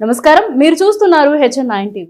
నమస్కారం, మీరు చూస్తున్నారు HN9 టీవీ.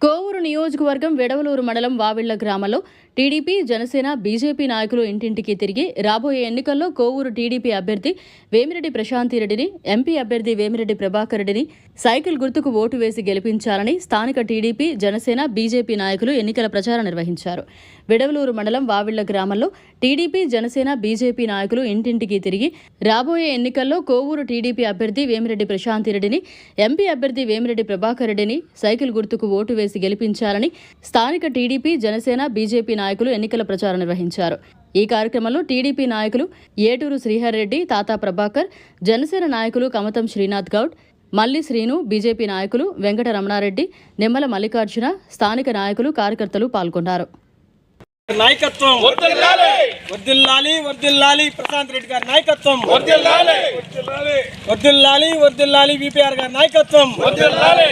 కోవూరు నియోజకవర్గం వెడవలూరు మండలం వావిళ్ల గ్రామంలో టీడీపీ, జనసేన, బీజేపీ నాయకులు ఇంటింటికి తిరిగి రాబోయే ఎన్నికల్లో కోవూరు టీడీపీ అభ్యర్థి వేమిరెడ్డి ప్రశాంతిరెడ్డిని, ఎంపీ అభ్యర్థి వేమిరెడ్డి ప్రభాకర్ రెడ్డిని సైకిల్ గుర్తుకు ఓటు వేసి గెలిపించాలని స్థానిక టీడీపీ, జనసేన, బీజేపీ నాయకులు ఎన్నికల ప్రచారం నిర్వహించారు. వెడవలూరు మండలం వావిళ్ల గ్రామంలో టీడీపీ, జనసేన, బీజేపీ నాయకులు ఇంటింటికి తిరిగి రాబోయే ఎన్నికల్లో కోవూరు టీడీపీ అభ్యర్థి వేమిరెడ్డి ప్రశాంతిరెడ్డిని, ఎంపీ అభ్యర్థి వేమిరెడ్డి ప్రభాకర్ రెడ్డిని సైకిల్ గుర్తుకు ఓటు వేసి గెలిపించాలని స్థానిక టీడీపీ, జనసేన, బీజేపీ నాయకులు ఎన్నికల ప్రచారం నిర్వహించారు. ఈ కార్యక్రమంలో టీడీపీ నాయకులు ఏటూరు శ్రీహర్ రెడ్డి, తాతా ప్రభాకర్, జనసేన నాయకులు కమతం శ్రీనాథ్ గౌడ్, మల్లి శ్రీను, బీజేపీ నాయకులు వెంకట రమణారెడ్డి, నిమ్మల మల్లికార్జున, స్థానిక నాయకులు, కార్యకర్తలు పాల్గొన్నారు. నాయకత్వం వర్ధిల్లాలి వర్ధిల్లాలి వర్ధిల్లాలి ప్రశాంత్ రెడ్డి గారి నాయకత్వం వర్ధిల్లాలి వర్ధిల్లాలి వర్ధిల్లాలి విపిఆర్ గారి నాయకత్వం వర్ధిల్లాలి.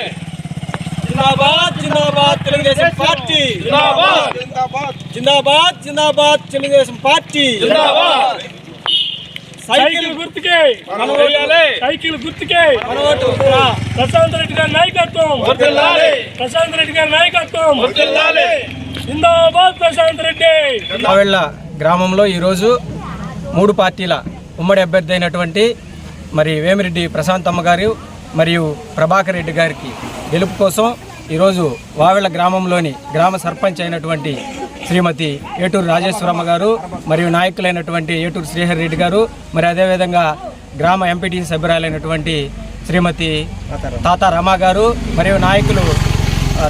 జిందాబాద్ జిందాబాద్ తెలుగుదేశం పార్టీ, జిందాబాద్ జిందాబాద్ జిందాబాద్ తెలుగుదేశం పార్టీ, జిందాబాద్. సైకిల్ గుర్తుకే సైకిల్ గుర్తుకే ప్రశాంత్ రెడ్డి గారి నాయకత్వం వర్ధిల్లాలి, ప్రశాంత్ రెడ్డి గారి నాయకత్వం వర్ధిల్లాలి. జిందాబాద్ ప్రశాంత్ రెడ్డి. వావిళ్ల గ్రామంలో ఈరోజు 3 పార్టీల ఉమ్మడి అభ్యర్థి అయినటువంటి వేమిరెడ్డి ప్రశాంతమ్మ గారు మరియు ప్రభాకర్ రెడ్డి గారికి గెలుపు కోసం ఈరోజు వావిళ్ల గ్రామంలోని గ్రామ సర్పంచ్ అయినటువంటి శ్రీమతి ఏటూరు రాజేశ్వరమ్మ గారు మరియు నాయకులైనటువంటి ఏటూరు శ్రీహర్ రెడ్డి గారు, మరి అదేవిధంగా గ్రామ ఎంపీటీసీ సభ్యురాలైనటువంటి శ్రీమతి తాతా రమా గారు, మరియు నాయకులు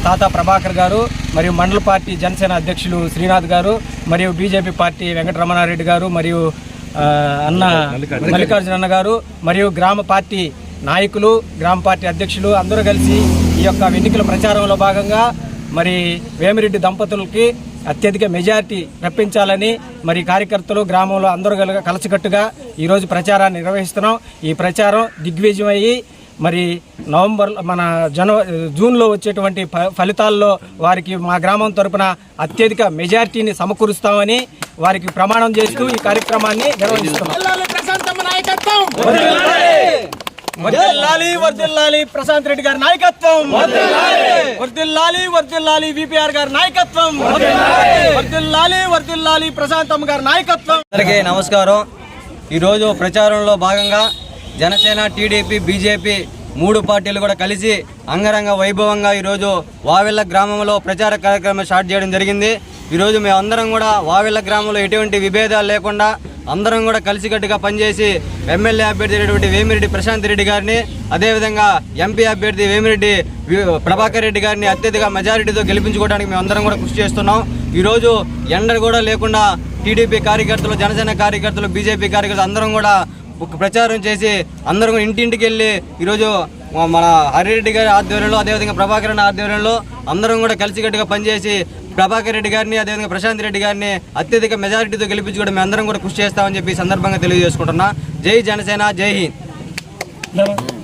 తాతా ప్రభాకర్ గారు, మరియు మండల పార్టీ జనసేన అధ్యక్షులు శ్రీనాథ్ గారు, మరియు బీజేపీ పార్టీ వెంకట రమణారెడ్డి గారు, మరియు అన్న మల్లికార్జున అన్న గారు, మరియు గ్రామ పార్టీ నాయకులు, గ్రామ పార్టీ అధ్యక్షులు అందరూ కలిసి ఈ యొక్క ఎన్నికల ప్రచారంలో భాగంగా వేమిరెడ్డి దంపతులకి అత్యధిక మెజారిటీ రప్పించాలని కార్యకర్తలు గ్రామంలో అందరూ కలిసికట్టుగా ఈరోజు ప్రచారాన్ని నిర్వహిస్తున్నాం. ఈ ప్రచారం దిగ్విజయం అయ్యి జూన్లో వచ్చేటువంటి ఫలితాల్లో వారికి మా గ్రామం తరపున అత్యధిక మెజారిటీని సమకూరుస్తామని వారికి ప్రమాణం చేస్తూ ఈ కార్యక్రమాన్ని నిర్వహిస్తున్నాం. వర్ధిల్లాలి వర్ధిల్లాలి ప్రశాంత్ రెడ్డి గారి నాయకత్వం వర్ధిల్లాలి వర్ధిల్లాలి విపిఆర్ గారి నాయకత్వం వర్ధిల్లాలి వర్ధిల్లాలి ప్రశాంతమ్మ గారి నాయకత్వం. అందరికీ నమస్కారం. ఈరోజు ప్రచారంలో భాగంగా జనసేన, టీడీపీ, బీజేపీ 3 పార్టీలు కూడా కలిసి అంగరంగ వైభవంగా ఈరోజు వావిళ్ల గ్రామంలో ప్రచార కార్యక్రమం స్టార్ట్ చేయడం జరిగింది. ఈరోజు మేమందరం కూడా వావిళ్ల గ్రామంలో ఎటువంటి విభేదాలు లేకుండా అందరం కూడా కలిసికట్టుగా పనిచేసి ఎమ్మెల్యే అభ్యర్థి అయినటువంటి వేమిరెడ్డి ప్రశాంత్ రెడ్డి గారిని, అదేవిధంగా ఎంపీ అభ్యర్థి వేమిరెడ్డి ప్రభాకర్ రెడ్డి గారిని అత్యధిక మెజారిటీతో గెలిపించుకోవడానికి మేమందరం కూడా కృషి చేస్తున్నాం. ఈరోజు ఎండ కూడా లేకుండా టీడీపీ కార్యకర్తలు, జనసేన కార్యకర్తలు, బీజేపీ కార్యకర్తలు అందరం కూడా ప్రచారం చేసి అందరం ఇంటింటికి వెళ్ళి ఈరోజు మన హరిరెడ్డి గారి ఆధ్వర్యంలో, అదేవిధంగా ప్రభాకర్ రెడ్డి ఆధ్వర్యంలో అందరం కూడా కలిసికట్టుగా పనిచేసి ప్రభాకర్ రెడ్డి గారిని, అదేవిధంగా ప్రశాంత్ రెడ్డి గారిని అత్యధిక మెజారిటీతో గెలిపించుకోవడం మేము అందరం కూడా కృషి చేస్తామని చెప్పి సందర్భంగా తెలియజేసుకుంటున్నా. జై జనసేన, జై హింద్.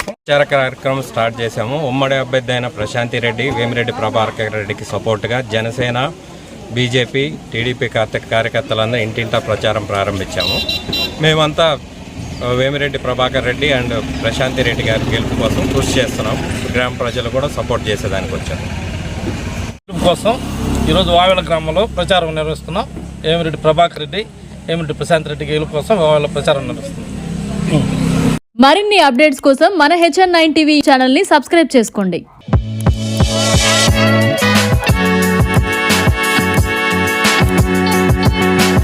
ప్రచార కార్యక్రమం స్టార్ట్ చేశాము. ఉమ్మడి అభ్యర్థి అయిన ప్రశాంతి రెడ్డి, వేమిరెడ్డి ప్రభాకర్ రెడ్డికి సపోర్టుగా జనసేన, బీజేపీ, టీడీపీ కార్యకర్తలందరూ ఇంటింటా ప్రచారం ప్రారంభించాము. మేమంతా వేమిరెడ్డి ప్రభాకర్ రెడ్డి అండ్ ప్రశాంతి రెడ్డి గారి గెలుపు కోసం కృషి చేస్తున్నాం. గ్రామ ప్రజలు కూడా సపోర్ట్ చేసేదానికి వచ్చాము. గెలుపు కోసం ఈరోజు వావిళ్ల గ్రామంలో ప్రచారం నిర్వహిస్తున్నాం. వేమిరెడ్డి ప్రభాకర్ రెడ్డి, వేమిరెడ్డి ప్రశాంత్ రెడ్డి గెలుపు కోసం వావిళ్ల ప్రచారం నిర్వహిస్తున్నాం. మరిన్ని అప్డేట్స్ కోసం మన HN9 టీవీ ఛానల్ని సబ్స్క్రైబ్ చేసుకోండి.